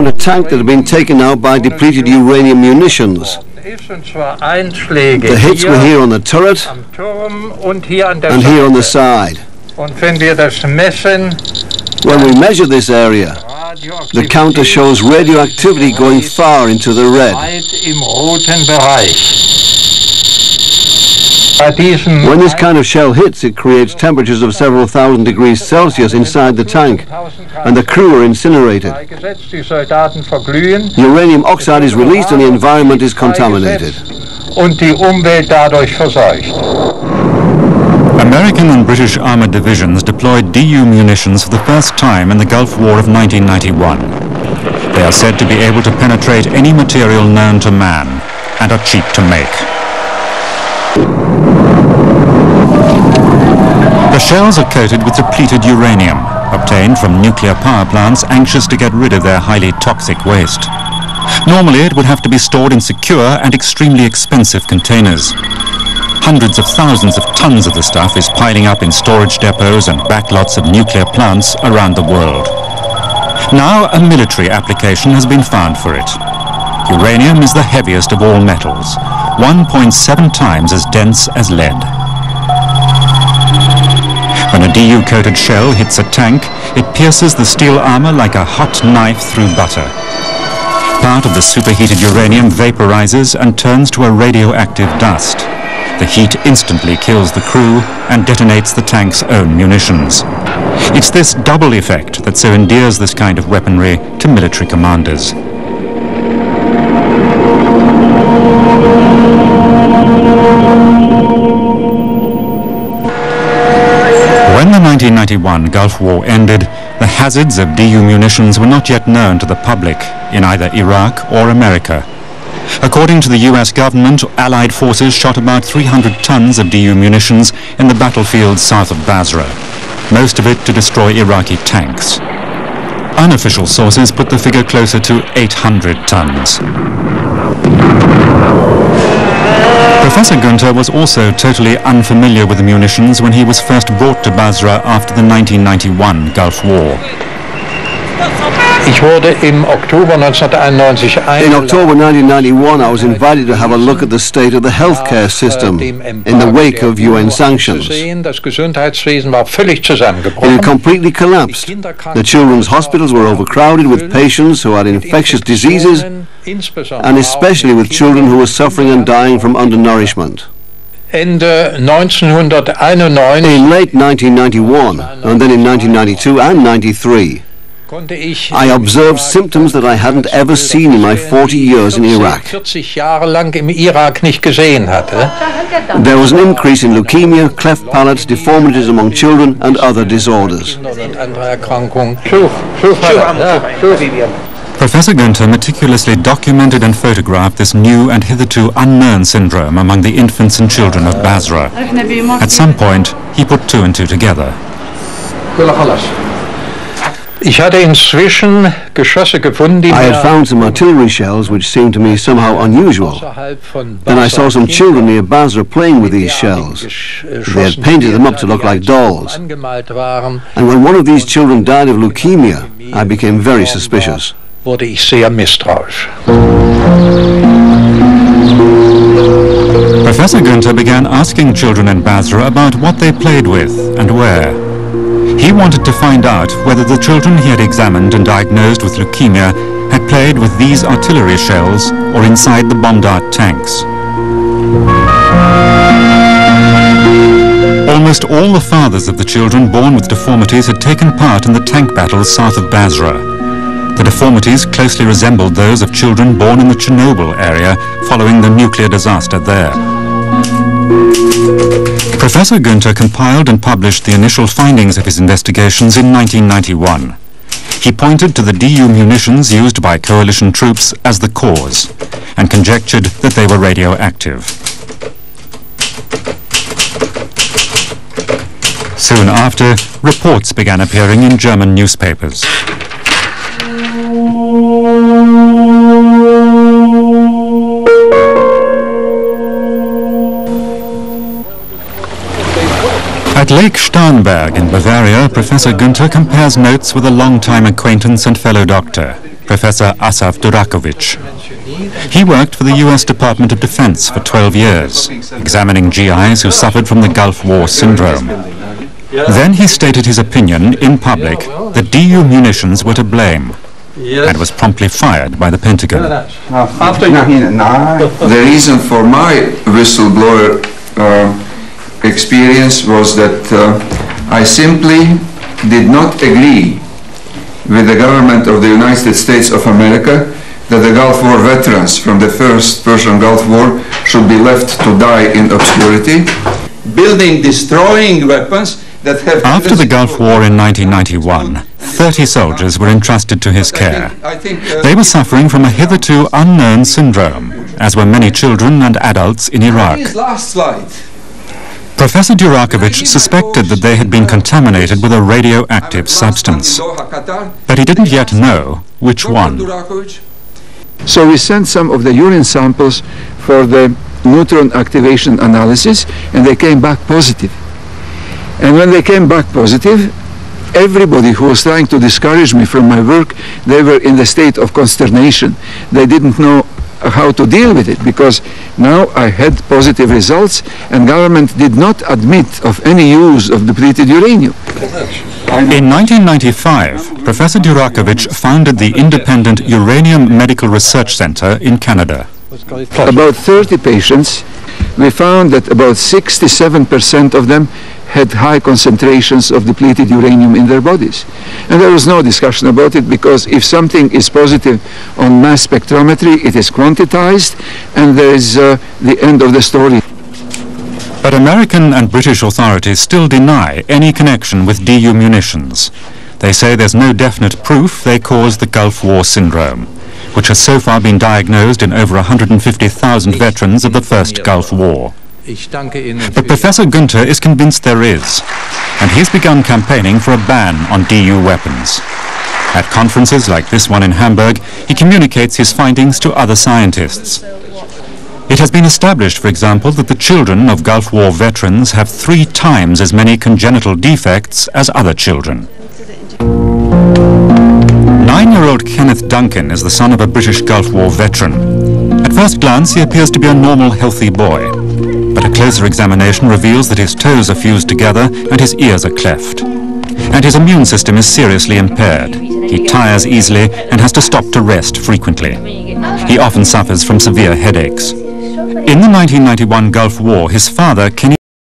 a tank that had been taken out by depleted uranium munitions. The hits were here on the turret and here on the side. When we measure this area, the counter shows radioactivity going far into the red. When this kind of shell hits, it creates temperatures of several thousand degrees Celsius inside the tank, and the crew are incinerated. Uranium oxide is released and the environment is contaminated. American and British armoured divisions deployed DU munitions for the first time in the Gulf War of 1991. They are said to be able to penetrate any material known to man and are cheap to make. The shells are coated with depleted uranium, obtained from nuclear power plants anxious to get rid of their highly toxic waste. Normally it would have to be stored in secure and extremely expensive containers. Hundreds of thousands of tons of the stuff is piling up in storage depots and backlots of nuclear plants around the world. Now a military application has been found for it. Uranium is the heaviest of all metals, 1.7 times as dense as lead. When a DU-coated shell hits a tank, it pierces the steel armor like a hot knife through butter. Part of the superheated uranium vaporizes and turns to a radioactive dust. The heat instantly kills the crew and detonates the tank's own munitions. It's this double effect that so endears this kind of weaponry to military commanders. When the 1991 Gulf War ended, the hazards of DU munitions were not yet known to the public in either Iraq or America. According to the US government, Allied forces shot about 300 tons of DU munitions in the battlefields south of Basra, most of it to destroy Iraqi tanks. Unofficial sources put the figure closer to 800 tons. Professor Günther was also totally unfamiliar with the munitions when he was first brought to Basra after the 1991 Gulf War. In October 1991, I was invited to have a look at the state of the healthcare system in the wake of UN sanctions. It had completely collapsed. The children's hospitals were overcrowded with patients who had infectious diseases, and especially with children who were suffering and dying from undernourishment. In late 1991, and then in 1992 and 93, I observed symptoms that I hadn't ever seen in my 40 years in Iraq. There was an increase in leukemia, cleft palates, deformities among children, and other disorders. Professor Günther meticulously documented and photographed this new and hitherto unknown syndrome among the infants and children of Basra. At some point, he put two and two together. I had found some artillery shells which seemed to me somehow unusual. Then I saw some children near Basra playing with these shells. They had painted them up to look like dolls. And when one of these children died of leukemia, I became very suspicious. Professor Günther began asking children in Basra about what they played with and where. He wanted to find out whether the children he had examined and diagnosed with leukemia had played with these artillery shells or inside the bombed-out tanks. Almost all the fathers of the children born with deformities had taken part in the tank battles south of Basra. The deformities closely resembled those of children born in the Chernobyl area following the nuclear disaster there. Professor Günther compiled and published the initial findings of his investigations in 1991. He pointed to the DU munitions used by coalition troops as the cause, and conjectured that they were radioactive. Soon after, reports began appearing in German newspapers. At Lake Starnberg in Bavaria, Professor Günther compares notes with a long-time acquaintance and fellow doctor. Professor Asaf Durakovic. He worked for the US Department of Defense for 12 years, examining GIs who suffered from the Gulf War syndrome. Then he stated his opinion in public that DU munitions were to blame, and was promptly fired by the Pentagon. The reason for my whistleblower experience was that I simply did not agree with the government of the United States of America that the Gulf War veterans from the first Persian Gulf War should be left to die in obscurity, building destroying weapons that have... After the Gulf War in 1991, 30 soldiers were entrusted to his care. They were suffering from a hitherto unknown syndrome, as were many children and adults in Iraq. Last slide. Professor Durakovic suspected that they had been contaminated with a radioactive substance, but he didn't yet know which one. So we sent some of the urine samples for the neutron activation analysis, and they came back positive. And when they came back positive, everybody who was trying to discourage me from my work, they were in the state of consternation. They didn't know how to deal with it, because now I had positive results and government did not admit of any use of depleted uranium. In 1995, Professor Durakovic founded the Independent Uranium Medical Research Center in Canada. About 30 patients, we found that about 67% of them had high concentrations of depleted uranium in their bodies. And there was no discussion about it, because if something is positive on mass spectrometry, it is quantized, and there is the end of the story. But American and British authorities still deny any connection with DU munitions. They say there's no definite proof they caused the Gulf War syndrome, which has so far been diagnosed in over 150,000 veterans of the First Gulf War. But Professor Günther is convinced there is, and he's begun campaigning for a ban on DU weapons. At conferences like this one in Hamburg, he communicates his findings to other scientists. It has been established, for example, that the children of Gulf War veterans have 3 times as many congenital defects as other children. 9-year-old Kenneth Duncan is the son of a British Gulf War veteran. At first glance, he appears to be a normal, healthy boy. But a closer examination reveals that his toes are fused together and his ears are cleft. And his immune system is seriously impaired. He tires easily and has to stop to rest frequently. He often suffers from severe headaches. In the 1991 Gulf War, his father, Kenny